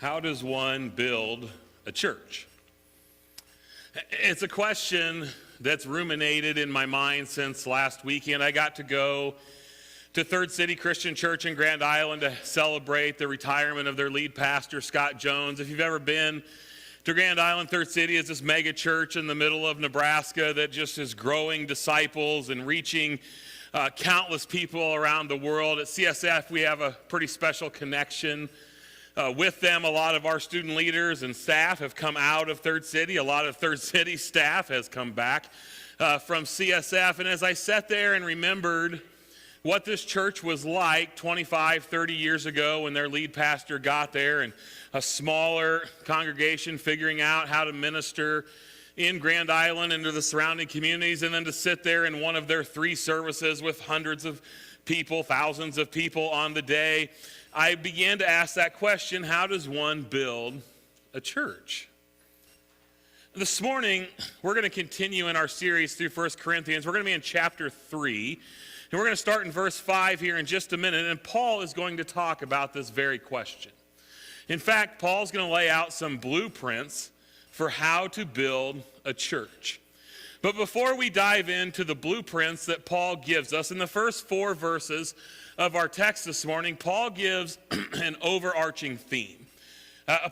How does one build a church? It's a question that's ruminated in my mind since last weekend. I got to go to Third City Christian Church in Grand Island to celebrate the retirement of their lead pastor, Scott Jones. If you've ever been to Grand Island, Third City is this mega church in the middle of Nebraska that just is growing disciples and reaching countless people around the world. At CSF, we have a pretty special connection with them. A lot of our student leaders and staff have come out of Third City. A lot of Third City staff has come back from CSF. And as I sat there and remembered what this church was like 25, 30 years ago when their lead pastor got there, and a smaller congregation figuring out how to minister in Grand Island and to the surrounding communities, and then to sit there in one of their 3 services with hundreds of people, thousands of people on the day, I began to ask that question: how does one build a church? This morning, we're going to continue in our series through 1 Corinthians. We're going to be in chapter 3, and we're going to start in verse 5 here in just a minute, and Paul is going to talk about this very question. In fact, Paul's going to lay out some blueprints for how to build a church. But before we dive into the blueprints that Paul gives us, in the first 4 verses of our text this morning, Paul gives an overarching theme.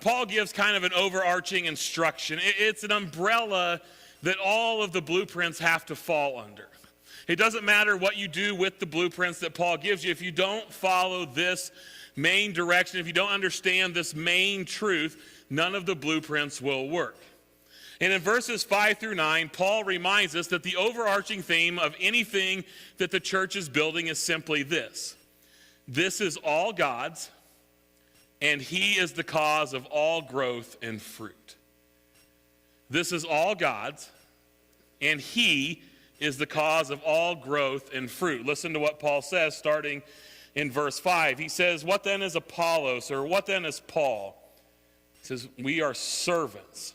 Paul gives kind of an overarching instruction. It's an umbrella that all of the blueprints have to fall under. It doesn't matter what you do with the blueprints that Paul gives you. If you don't follow this main direction, if you don't understand this main truth, none of the blueprints will work. And in verses 5 through 9, Paul reminds us that the overarching theme of anything that the church is building is simply this: this is all God's, and He is the cause of all growth and fruit. This is all God's, and He is the cause of all growth and fruit. Listen to what Paul says starting in verse 5. He says, "What then is Apollos, or what then is Paul?" He says, "We are servants.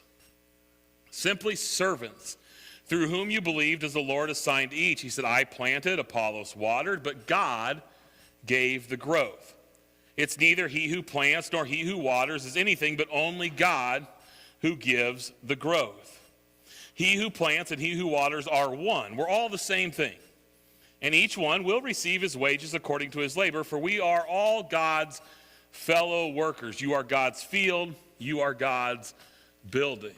Simply servants, through whom you believed as the Lord assigned each." He said, "I planted, Apollos watered, but God gave the growth. It's neither he who plants nor he who waters is anything, but only God who gives the growth. He who plants and he who waters are one." We're all the same thing. "And each one will receive his wages according to his labor, for we are all God's fellow workers." You are God's field. You are God's building.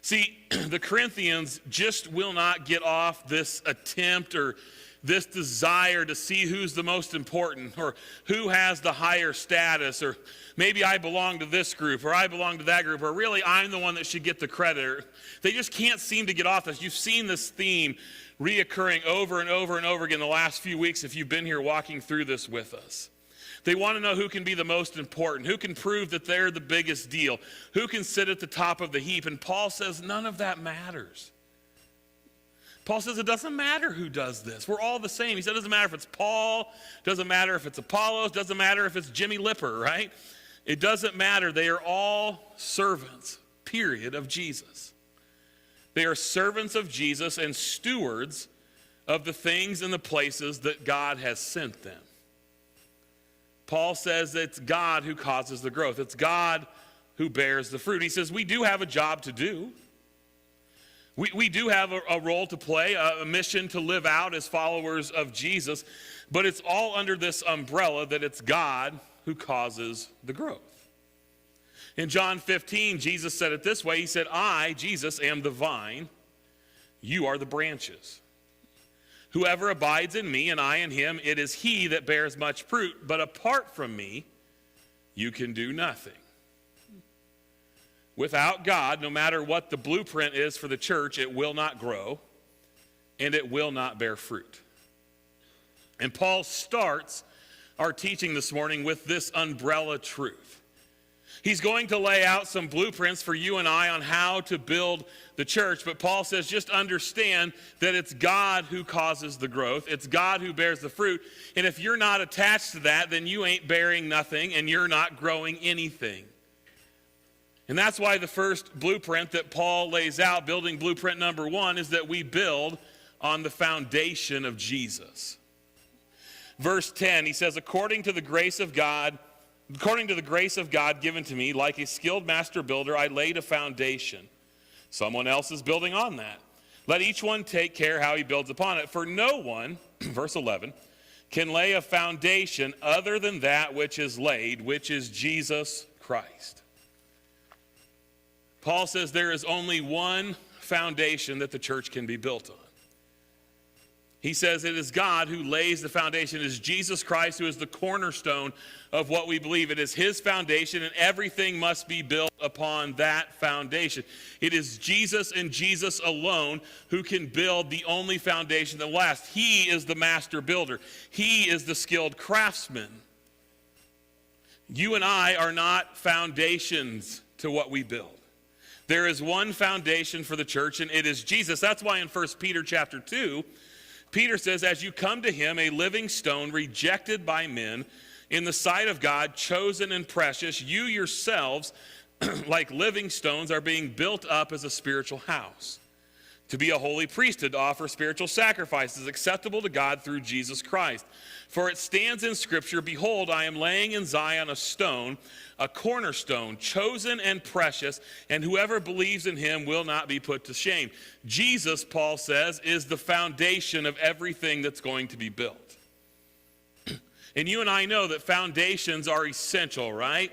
See, the Corinthians just will not get off this attempt or this desire to see who's the most important, or who has the higher status, or maybe I belong to this group, or I belong to that group, or really I'm the one that should get the credit. They just can't seem to get off this. You've seen this theme reoccurring over and over and over again the last few weeks if you've been here walking through this with us. They want to know who can be the most important, who can prove that they're the biggest deal, who can sit at the top of the heap. And Paul says none of that matters. Paul says it doesn't matter who does this. We're all the same. He said it doesn't matter if it's Paul, doesn't matter if it's Apollos, doesn't matter if it's Jimmy Lipper, right? It doesn't matter. They are all servants, period, of Jesus. They are servants of Jesus and stewards of the things and the places that God has sent them. Paul says it's God who causes the growth. It's God who bears the fruit. He says we do have a job to do. We do have a role to play, a mission to live out as followers of Jesus, but it's all under this umbrella that it's God who causes the growth. In John 15, Jesus said it this way. He said, "I, Jesus, am the vine. You are the branches. Whoever abides in me and I in him, it is he that bears much fruit. But apart from me, you can do nothing." Without God, no matter what the blueprint is for the church, it will not grow and it will not bear fruit. And Paul starts our teaching this morning with this umbrella truth. He's going to lay out some blueprints for you and I on how to build the church. But Paul says, just understand that it's God who causes the growth. It's God who bears the fruit. And if you're not attached to that, then you ain't bearing nothing and you're not growing anything. And that's why the first blueprint that Paul lays out, building blueprint number 1, is that we build on the foundation of Jesus. Verse 10, he says, "According to the grace of God According to the grace of God given to me, like a skilled master builder, I laid a foundation. Someone else is building on that. Let each one take care how he builds upon it. For no one, verse 11, can lay a foundation other than that which is laid, which is Jesus Christ. Paul says there is only one foundation that the church can be built on. He says it is God who lays the foundation. It is Jesus Christ who is the cornerstone of what we believe. It is his foundation, and everything must be built upon that foundation. It is Jesus and Jesus alone who can build the only foundation that lasts. He is the master builder. He is the skilled craftsman. You and I are not foundations to what we build. There is one foundation for the church, and it is Jesus. That's why in 1 Peter chapter 2, Peter says, as you come to him, a living stone rejected by men, in the sight of God, chosen and precious, you yourselves, like living stones, are being built up as a spiritual house, to be a holy priesthood, to offer spiritual sacrifices acceptable to God through Jesus Christ. For it stands in Scripture, behold, I am laying in Zion a stone, a cornerstone, chosen and precious, and whoever believes in him will not be put to shame. Jesus, Paul says, is the foundation of everything that's going to be built. And you and I know that foundations are essential, right?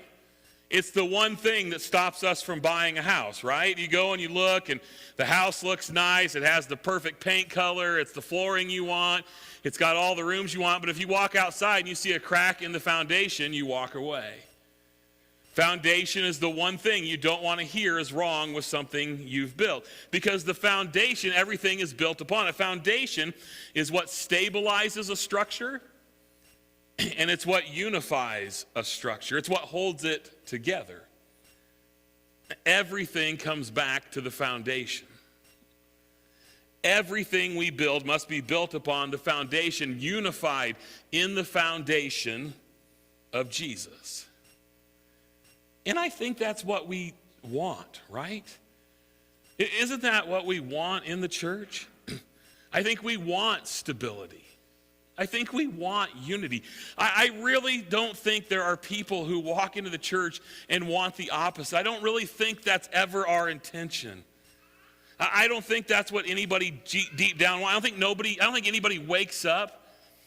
It's the one thing that stops us from buying a house, right? You go and you look, and the house looks nice. It has the perfect paint color. It's the flooring you want. It's got all the rooms you want. But if you walk outside and you see a crack in the foundation, you walk away. Foundation is the one thing you don't want to hear is wrong with something you've built. Because the foundation, everything is built upon. A foundation is what stabilizes a structure, and it's what unifies a structure. It's what holds it together. Everything comes back to the foundation. Everything we build must be built upon the foundation, unified in the foundation of Jesus. And I think that's what we want, right? Isn't that what we want in the church? I think we want stability. I think we want unity. I really don't think there are people who walk into the church and want the opposite. I don't really think that's ever our intention. I don't think that's what anybody deep down wants. I don't think anybody wakes up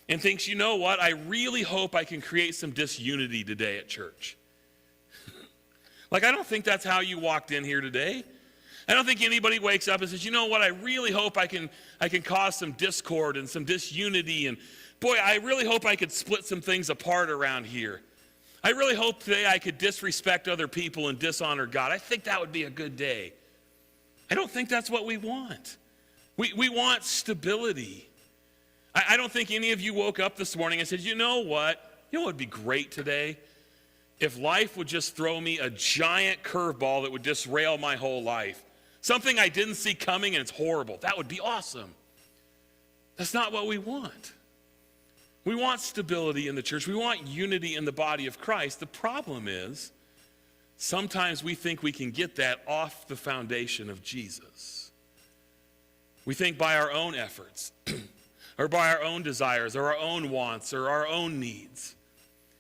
and thinks, you know what, I really hope I can create some disunity today at church. Like, I don't think that's how you walked in here today. I don't think anybody wakes up and says, you know what, I really hope I can cause some discord and some disunity, and boy, I really hope I could split some things apart around here. I really hope today I could disrespect other people and dishonor God. I think that would be a good day. I don't think that's what we want. We want stability. I don't think any of you woke up this morning and said, you know what would be great today? If life would just throw me a giant curveball that would disrail my whole life. Something I didn't see coming and it's horrible. That would be awesome. That's not what we want. We want stability in the church. We want unity in the body of Christ. The problem is, sometimes we think we can get that off the foundation of Jesus. We think by our own efforts, or by our own desires, or our own wants, or our own needs.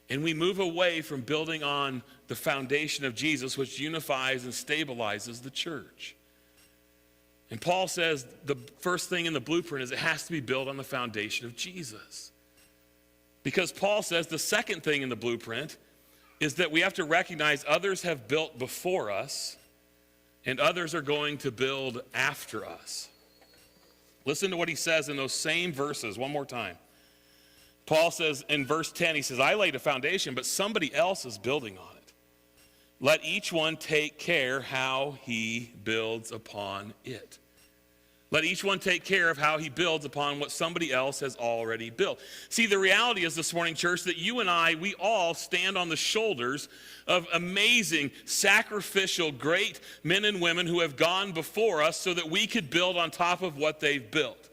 And we move away from building on the foundation of Jesus, which unifies and stabilizes the church. And Paul says the first thing in the blueprint is it has to be built on the foundation of Jesus. Because Paul says the second thing in the blueprint is that we have to recognize others have built before us, and others are going to build after us. Listen to what he says in those same verses one more time. Paul says in verse 10, he says, I laid a foundation, but somebody else is building on it. Let each one take care how he builds upon it. Let each one take care of how he builds upon what somebody else has already built. See, the reality is this morning, church, that you and I, we all stand on the shoulders of amazing, sacrificial, great men and women who have gone before us so that we could build on top of what they've built.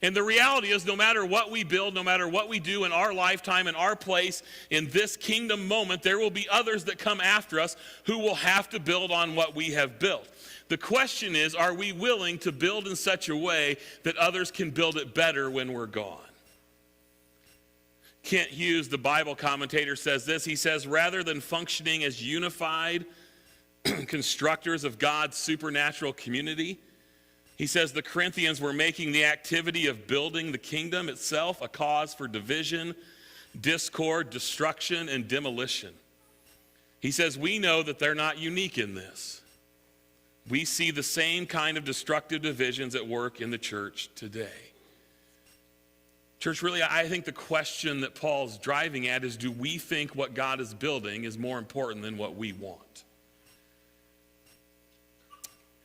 And the reality is, no matter what we build, no matter what we do in our lifetime, in our place, in this kingdom moment, there will be others that come after us who will have to build on what we have built. The question is, are we willing to build in such a way that others can build it better when we're gone? Kent Hughes, the Bible commentator, says this. He says, rather than functioning as unified constructors of God's supernatural community, he says the Corinthians were making the activity of building the kingdom itself a cause for division, discord, destruction, and demolition. He says, we know that they're not unique in this. We see the same kind of destructive divisions at work in the church today. Church, really, I think the question that Paul's driving at is, do we think what God is building is more important than what we want?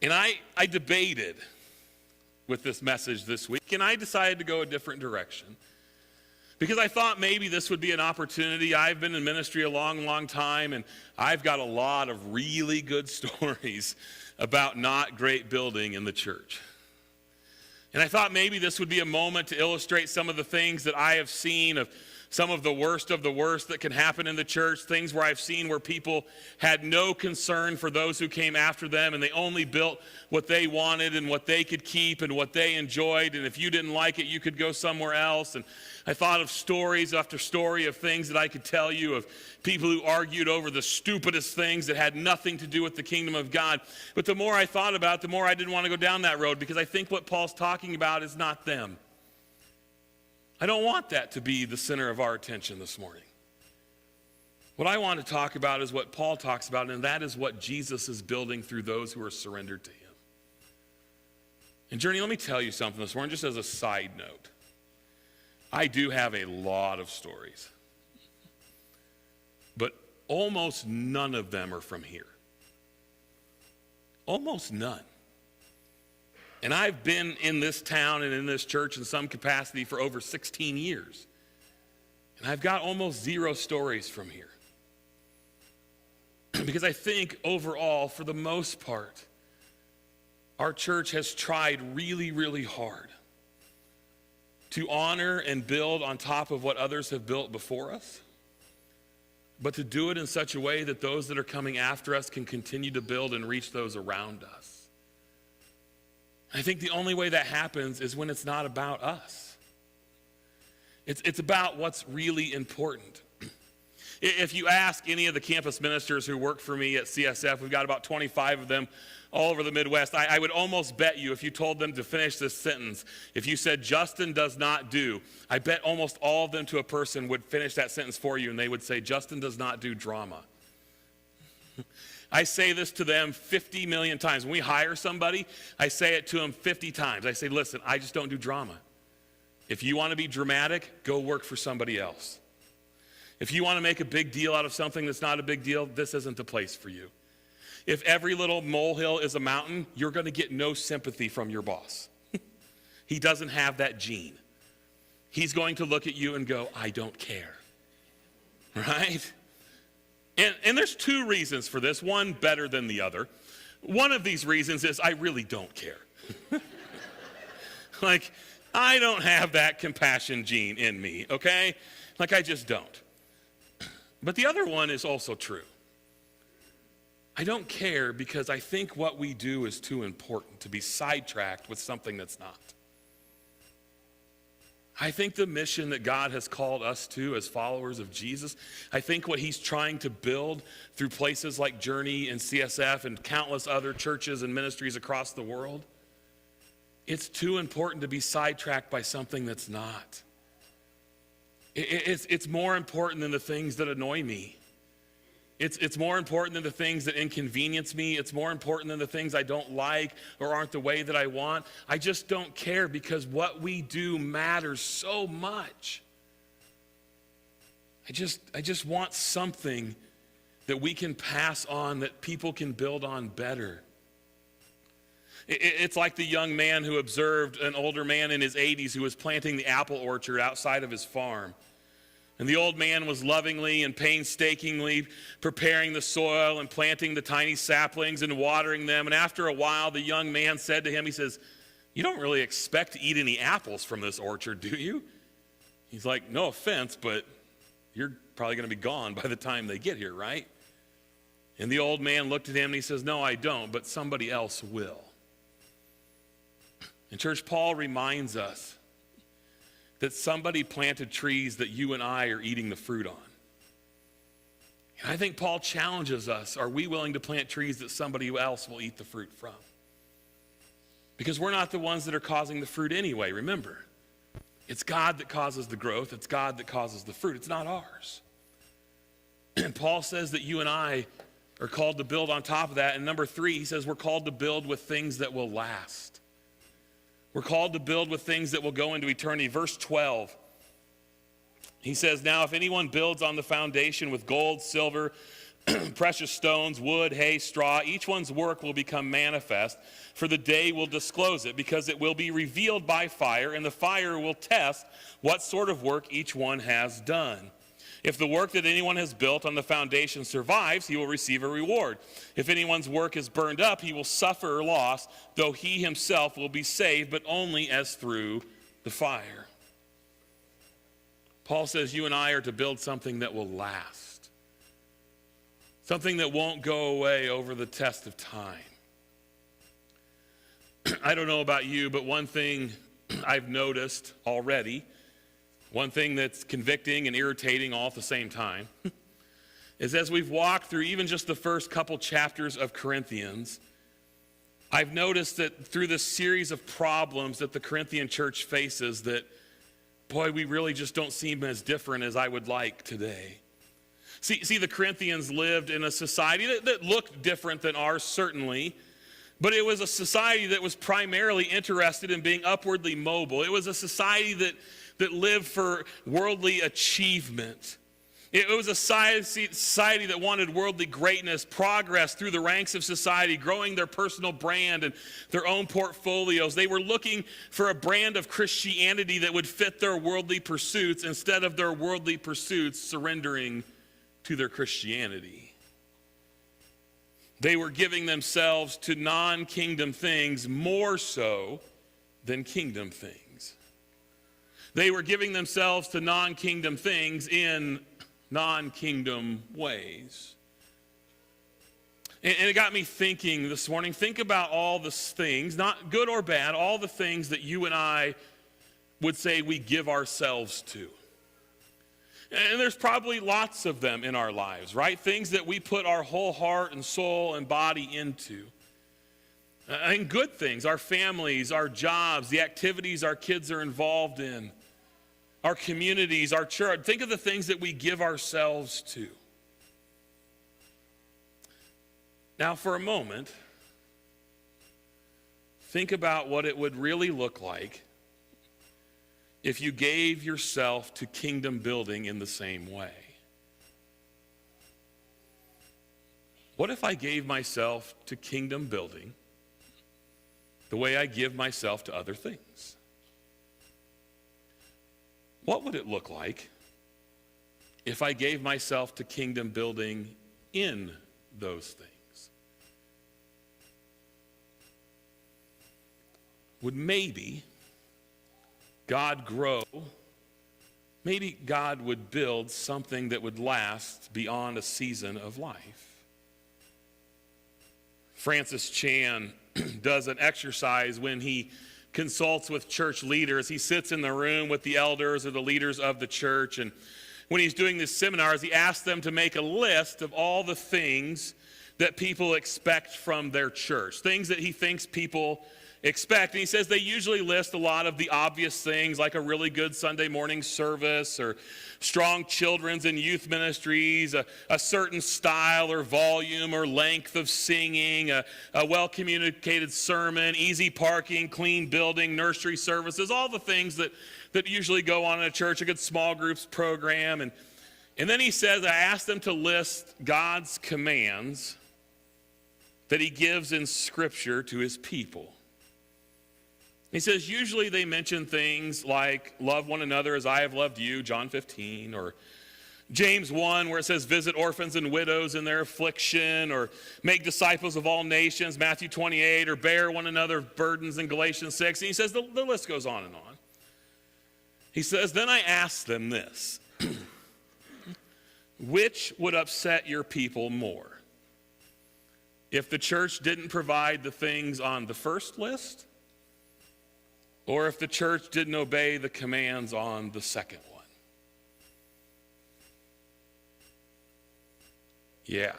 And I debated with this message this week, and I decided to go a different direction. Because I thought maybe this would be an opportunity. I've been in ministry a long, long time, and I've got a lot of really good stories about not great building in the church. And I thought maybe this would be a moment to illustrate some of the things that I have seen of some of the worst that can happen in the church, things where I've seen where people had no concern for those who came after them, and they only built what they wanted and what they could keep and what they enjoyed, and if you didn't like it, you could go somewhere else. And I thought of stories after story of things that I could tell you of people who argued over the stupidest things that had nothing to do with the kingdom of God. But the more I thought about it, the more I didn't want to go down that road, because I think what Paul's talking about is not them. I don't want that to be the center of our attention this morning. What I want to talk about is what Paul talks about, and that is what Jesus is building through those who are surrendered to him. And Journey, let me tell you something this morning, just as a side note. I do have a lot of stories, but almost none of them are from here. Almost none. And I've been in this town and in this church in some capacity for over 16 years. And I've got almost zero stories from here. Because I think overall, for the most part, our church has tried really, really hard to honor and build on top of what others have built before us, but to do it in such a way that those that are coming after us can continue to build and reach those around us. I think the only way that happens is when it's not about us. It's about what's really important. If you ask any of the campus ministers who work for me at CSF, we've got about 25 of them all over the Midwest, I would almost bet you if you told them to finish this sentence, if you said, Justin does not do, I bet almost all of them to a person would finish that sentence for you, and they would say, Justin does not do drama. I say this to them 50 million times. When we hire somebody, I say it to them 50 times. I say, listen, I just don't do drama. If you want to be dramatic, go work for somebody else. If you want to make a big deal out of something that's not a big deal, this isn't the place for you. If every little molehill is a mountain, you're going to get no sympathy from your boss. He doesn't have that gene. He's going to look at you and go, I don't care. Right? And there's two reasons for this, one better than the other. One of these reasons is I really don't care. Like, I don't have that compassion gene in me, okay? Like, I just don't. But the other one is also true. I don't care because I think what we do is too important to be sidetracked with something that's not. I think the mission that God has called us to as followers of Jesus, I think what he's trying to build through places like Journey and CSF and countless other churches and ministries across the world, it's too important to be sidetracked by something that's not. It's more important than the things that annoy me. It's more important than the things that inconvenience me. It's more important than the things I don't like or aren't the way that I want. I just don't care because what we do matters so much. I just want something that we can pass on, that people can build on better. It's like the young man who observed an older man in his 80s who was planting the apple orchard outside of his farm. And the old man was lovingly and painstakingly preparing the soil and planting the tiny saplings and watering them. And after a while, the young man said to him, he says, you don't really expect to eat any apples from this orchard, do you? He's like, no offense, but you're probably going to be gone by the time they get here, right? And the old man looked at him and he says, no, I don't, but somebody else will. And church, Paul reminds us that somebody planted trees that you and I are eating the fruit on. And I think Paul challenges us, are we willing to plant trees that somebody else will eat the fruit from? Because we're not the ones that are causing the fruit anyway, remember. It's God that causes the growth. It's God that causes the fruit. It's not ours. And Paul says that you and I are called to build on top of that. And number 3, he says we're called to build with things that will last. We're called to build with things that will go into eternity. Verse 12, he says, now if anyone builds on the foundation with gold, silver, precious stones, wood, hay, straw, each one's work will become manifest, for the day will disclose it, because it will be revealed by fire, and the fire will test what sort of work each one has done. If the work that anyone has built on the foundation survives, he will receive a reward. If anyone's work is burned up, he will suffer loss, though he himself will be saved, but only as through the fire. Paul says you and I are to build something that will last. Something that won't go away over the test of time. I don't know about you, but one thing I've noticed already, one thing that's convicting and irritating all at the same time, is as we've walked through even just the first couple chapters of Corinthians, I've noticed that through this series of problems that the Corinthian church faces, that, boy, we really just don't seem as different as I would like today. See, the Corinthians lived in a society that looked different than ours, certainly, but it was a society that was primarily interested in being upwardly mobile. It was a society that lived for worldly achievement. It was a society that wanted worldly greatness, progress through the ranks of society, growing their personal brand and their own portfolios. They were looking for a brand of Christianity that would fit their worldly pursuits instead of their worldly pursuits surrendering to their Christianity. They were giving themselves to non-kingdom things more so than kingdom things. They were giving themselves to non-kingdom things in non-kingdom ways. And it got me thinking this morning, think about all the things, not good or bad, all the things that you and I would say we give ourselves to. And there's probably lots of them in our lives, right? Things that we put our whole heart and soul and body into. And good things, our families, our jobs, the activities our kids are involved in, our communities, our church. Think of the things that we give ourselves to. Now, for a moment, think about what it would really look like if you gave yourself to kingdom building in the same way. What if I gave myself to kingdom building the way I give myself to other things? What would it look like if I gave myself to kingdom building in those things? Would maybe God grow? Maybe God would build something that would last beyond a season of life. Francis Chan does an exercise when he consults with church leaders. He sits in the room with the elders or the leaders of the church, and when he's doing these seminars, he asks them to make a list of all the things that people expect from their church, things that he thinks people expect. And he says they usually list a lot of the obvious things, like a really good Sunday morning service or strong children's and youth ministries, a certain style or volume or length of singing, a well-communicated sermon, easy parking, clean building, nursery services, all the things that usually go on in a church, a good small groups program. And then he says, I asked them to list God's commands that he gives in Scripture to his people. He says, usually they mention things like, love one another as I have loved you, John 15, or James 1, where it says, visit orphans and widows in their affliction, or make disciples of all nations, Matthew 28, or bear one another's burdens in Galatians 6. And he says, the list goes on and on. He says, then I asked them this, which would upset your people more? If the church didn't provide the things on the first list, or if the church didn't obey the commands on the second one. Yeah.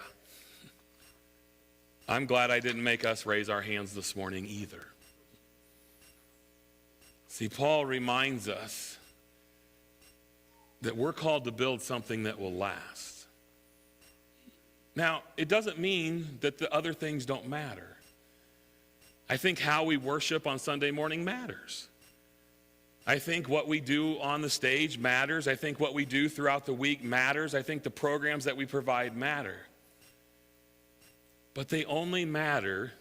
I'm glad I didn't make us raise our hands this morning either. See, Paul reminds us that we're called to build something that will last. Now, it doesn't mean that the other things don't matter. I think how we worship on Sunday morning matters. I think what we do on the stage matters. I think what we do throughout the week matters. I think the programs that we provide matter. But they only matter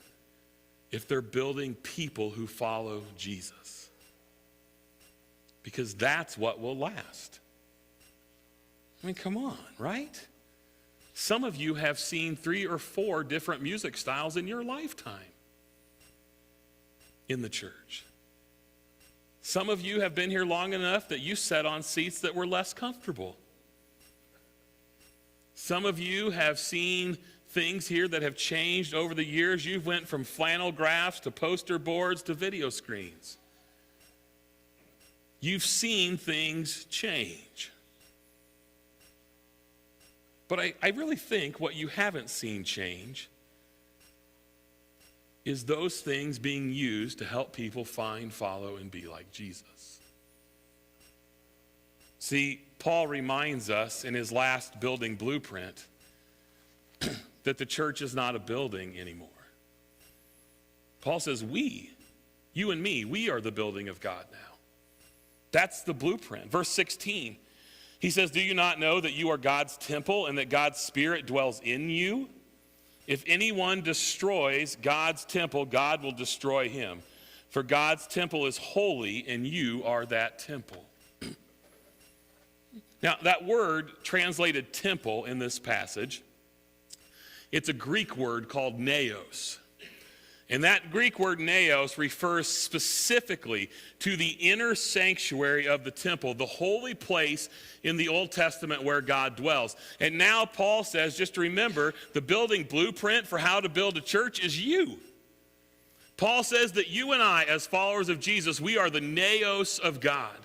if they're building people who follow Jesus. Because that's what will last. I mean, come on, right? Some of you have seen 3 or 4 different music styles in your lifetime in the church. Some of you have been here long enough that you sat on seats that were less comfortable. Some of you have seen things here that have changed over the years. You've went from flannel graphs to poster boards to video screens. You've seen things change. But I really think what you haven't seen change is those things being used to help people find, follow, and be like Jesus. See, Paul reminds us in his last building blueprint that the church is not a building anymore. Paul says you and me, we are the building of God now. That's the blueprint. Verse 16, he says, do you not know that you are God's temple and that God's Spirit dwells in you? If anyone destroys God's temple, God will destroy him. For God's temple is holy, and you are that temple. Now, that word translated temple in this passage, it's a Greek word called naos. And that Greek word naos refers specifically to the inner sanctuary of the temple, the holy place in the Old Testament where God dwells. And now Paul says, just remember, the building blueprint for how to build a church is you. Paul says that you and I, as followers of Jesus, we are the naos of God.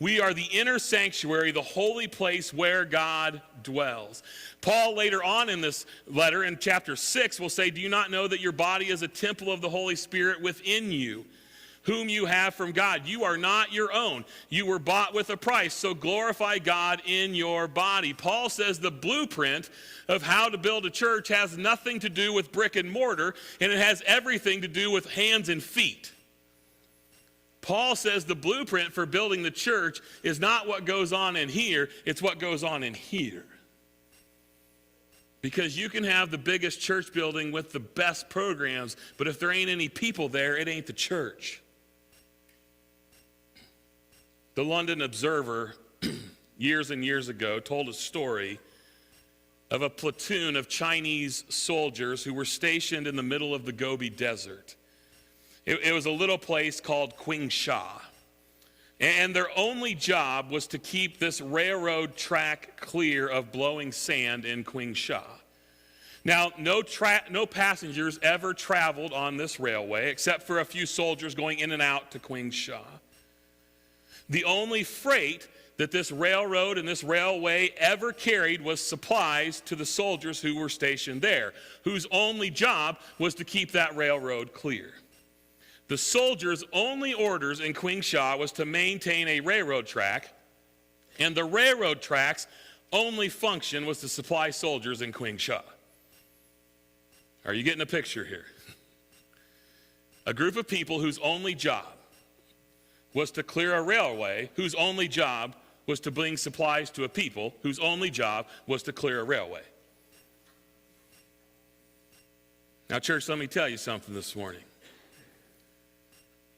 We are the inner sanctuary, the holy place where God dwells. Paul later on in this letter in chapter 6 will say, do you not know that your body is a temple of the Holy Spirit within you, whom you have from God? You are not your own. You were bought with a price, so glorify God in your body. Paul says the blueprint of how to build a church has nothing to do with brick and mortar, and it has everything to do with hands and feet. Paul says the blueprint for building the church is not what goes on in here, it's what goes on in here. Because you can have the biggest church building with the best programs, but if there ain't any people there, it ain't the church. The London Observer, years and years ago, told a story of a platoon of Chinese soldiers who were stationed in the middle of the Gobi Desert. It was a little place called Qingsha. And their only job was to keep this railroad track clear of blowing sand in Qingsha. Now, no passengers ever traveled on this railway except for a few soldiers going in and out to Qingsha. The only freight that this railroad and this railway ever carried was supplies to the soldiers who were stationed there, whose only job was to keep that railroad clear. The soldiers' only orders in Qingsha was to maintain a railroad track, and the railroad track's only function was to supply soldiers in Qingsha. Are you getting a picture here? A group of people whose only job was to clear a railway, whose only job was to bring supplies to a people, whose only job was to clear a railway. Now, church, let me tell you something this morning.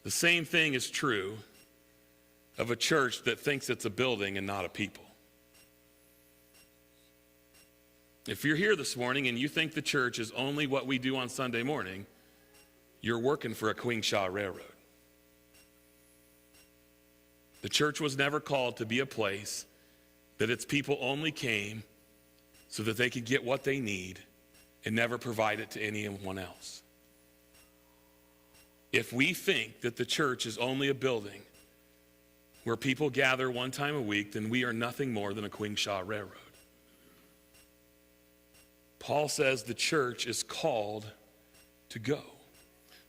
The same thing is true of a church that thinks it's a building and not a people. If you're here this morning and you think the church is only what we do on Sunday morning, you're working for a Qingsha railroad. The church was never called to be a place that its people only came so that they could get what they need and never provide it to anyone else. If we think that the church is only a building where people gather one time a week, then we are nothing more than a Quingshaw Railroad. Paul says the church is called to go.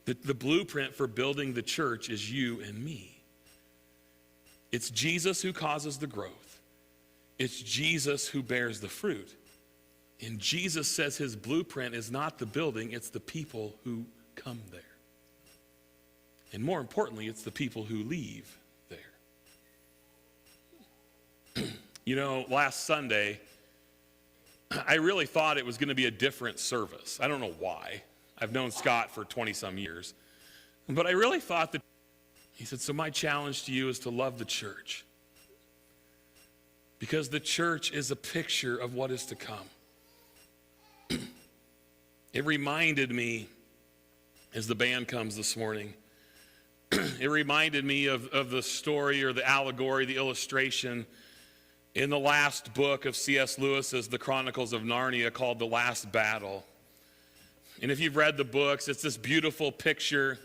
The blueprint for building the church is you and me. It's Jesus who causes the growth. It's Jesus who bears the fruit. And Jesus says his blueprint is not the building, it's the people who come there. And more importantly, it's the people who leave there. You know, last Sunday, I really thought it was going to be a different service. I don't know why. I've known Scott for 20-some years. But I really thought that, he said, so my challenge to you is to love the church. Because the church is a picture of what is to come. It reminded me, as the band comes this morning, it reminded me of the story or the allegory, the illustration in the last book of C.S. Lewis's The Chronicles of Narnia called The Last Battle. And if you've read the books, it's this beautiful picture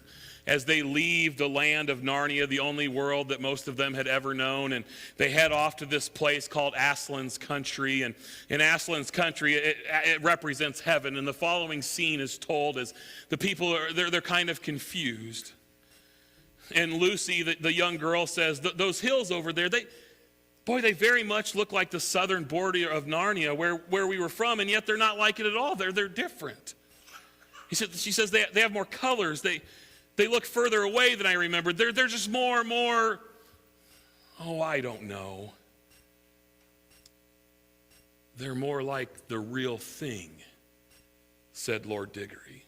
as they leave the land of Narnia, the only world that most of them had ever known, and they head off to this place called Aslan's Country. And in Aslan's Country, it represents heaven. And the following scene is told as the people they're kind of confused. And Lucy, the young girl, says, those hills over there, they very much look like the southern border of Narnia, where we were from, and yet they're not like it at all. They're different. She says they have more colors. They look further away than I remembered. They're just more, I don't know. They're more like the real thing, said Lord Diggory.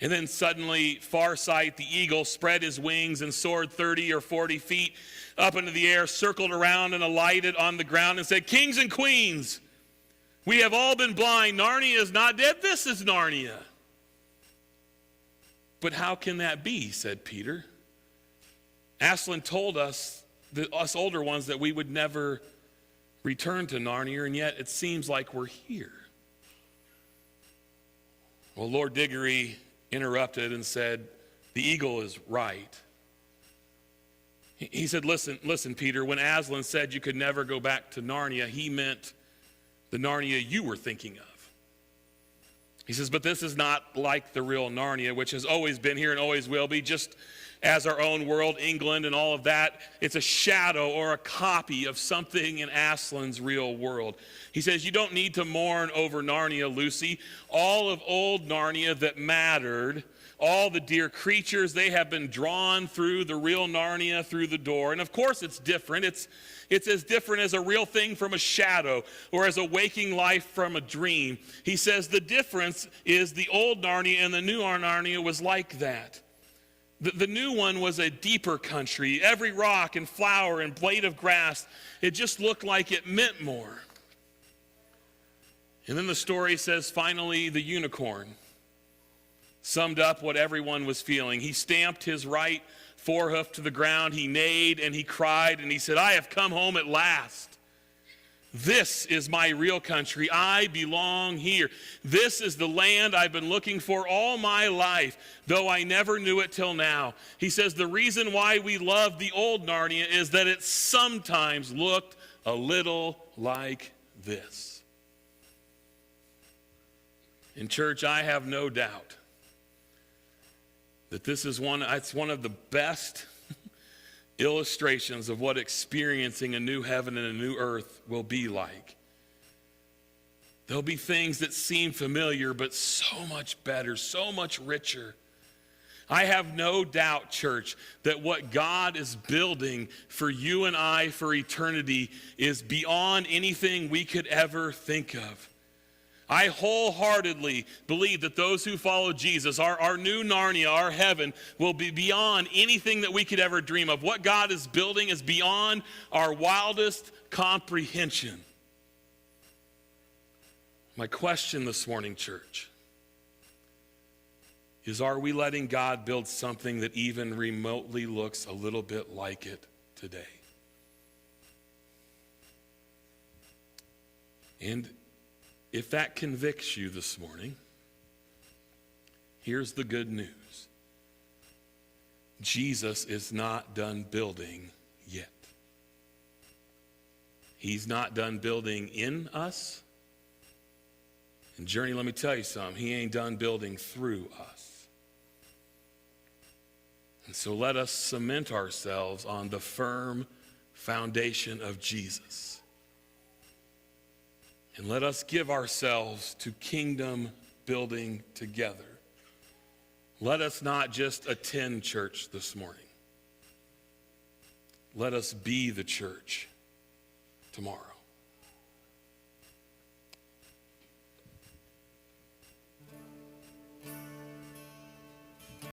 And then suddenly, Farsight, the eagle, spread his wings and soared 30 or 40 feet up into the air, circled around and alighted on the ground and said, "Kings and queens, we have all been blind. Narnia is not dead. This is Narnia." "But how can that be?" said Peter. "Aslan told us older ones, that we would never return to Narnia, and yet it seems like we're here." Well, Lord Diggory interrupted and said, "The eagle is right." He said, listen, Peter, when Aslan said you could never go back to Narnia, he meant the Narnia you were thinking of. He says, but this is not like the real Narnia, which has always been here and always will be, just as our own world, England and all of that. It's a shadow or a copy of something in Aslan's real world. He says, you don't need to mourn over Narnia, Lucy. All of old Narnia that mattered, all the dear creatures, they have been drawn through the real Narnia through the door. And of course it's different. It's as different as a real thing from a shadow or as a waking life from a dream. He says the difference is the old Narnia and the new Narnia was like that. The new one was a deeper country. Every rock and flower and blade of grass, it just looked like it meant more. And then the story says, finally, the unicorn summed up what everyone was feeling. He stamped his right forehoof to the ground. He neighed and he cried and he said, I have come home at last. This is my real country. I belong here. This is the land I've been looking for all my life, though I never knew it till now. He says the reason why we love the old Narnia is that it sometimes looked a little like this. In church, I have no doubt that this is one of the best illustrations of what experiencing a new heaven and a new earth will be like. There'll be things that seem familiar, but so much better, so much richer. I have no doubt, church, that what God is building for you and I for eternity is beyond anything we could ever think of. I wholeheartedly believe that those who follow Jesus, our new Narnia, our heaven, will be beyond anything that we could ever dream of. What God is building is beyond our wildest comprehension. My question this morning, church, is are we letting God build something that even remotely looks a little bit like it today? And if that convicts you this morning, here's the good news. Jesus is not done building yet. He's not done building in us. And Journey, let me tell you something. He ain't done building through us. And so let us cement ourselves on the firm foundation of Jesus. And let us give ourselves to kingdom building together. Let us not just attend church this morning. Let us be the church tomorrow.